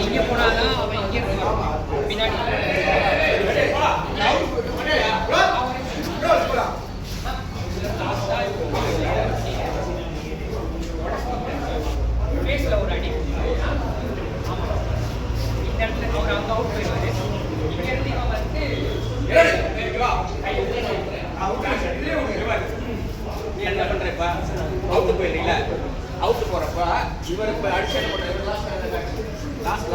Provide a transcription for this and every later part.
இங்கே போனாதான் அவன் இங்கே பின்னாடி ஃபேஸில் ஒரு அடி. இந்த இடத்துல அவர் அங்கே அவுட் போயிடுவாரு. இங்கே இருந்து இவன் வந்து நீ என்ன பண்றப்ப அவுட்டு போயிடுறீங்களா? அவுட்டு போறப்ப இவர் இப்ப அடிச்சு என்ன பண்றாரு? லாஸ்ட்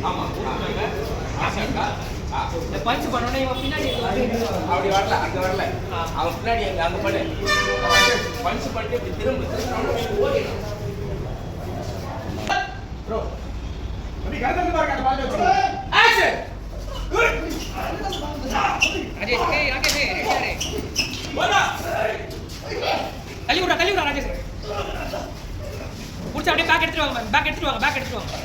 ஆமா இந்த பஞ்ச் பண்ணோன்னே இவன் பின்னாடி அப்படி வரல, அங்க வரல, அவன் பின்னாடி அங்க பண்ணு பஞ்ச் பண்ணிட்டு இப்படி திரும்ப ஓடிடும். ப்ரோ அப்படி கரெக்டா பாருங்க, அந்த பால் வச்சு ஆக்ஷன். ராஜேஷ் ராகேஷ் ரெடியாரே போடா தள்ளி விடுறா ராஜேஷ். புடிச்சு அப்படியே பேக் எடுத்துட்டு வாங்க, பேக் எடுத்துட்டு வாங்க.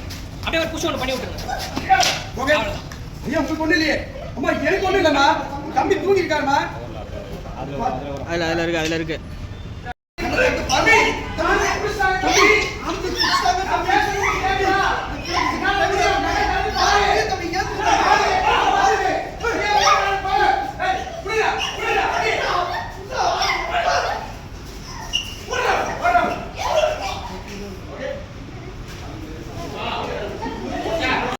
அப்படியே ஒரு புஷ் ஒன்று பண்ணி விட்டுருங்க. ஓகே ஐயா, உங்களுக்கு ஒண்ணு இல்லையே. அம்மா எனக்கு ஒண்ணு இல்லம்மா, தம்பி தூங்கி இருக்காருமா. அதுல இருக்கு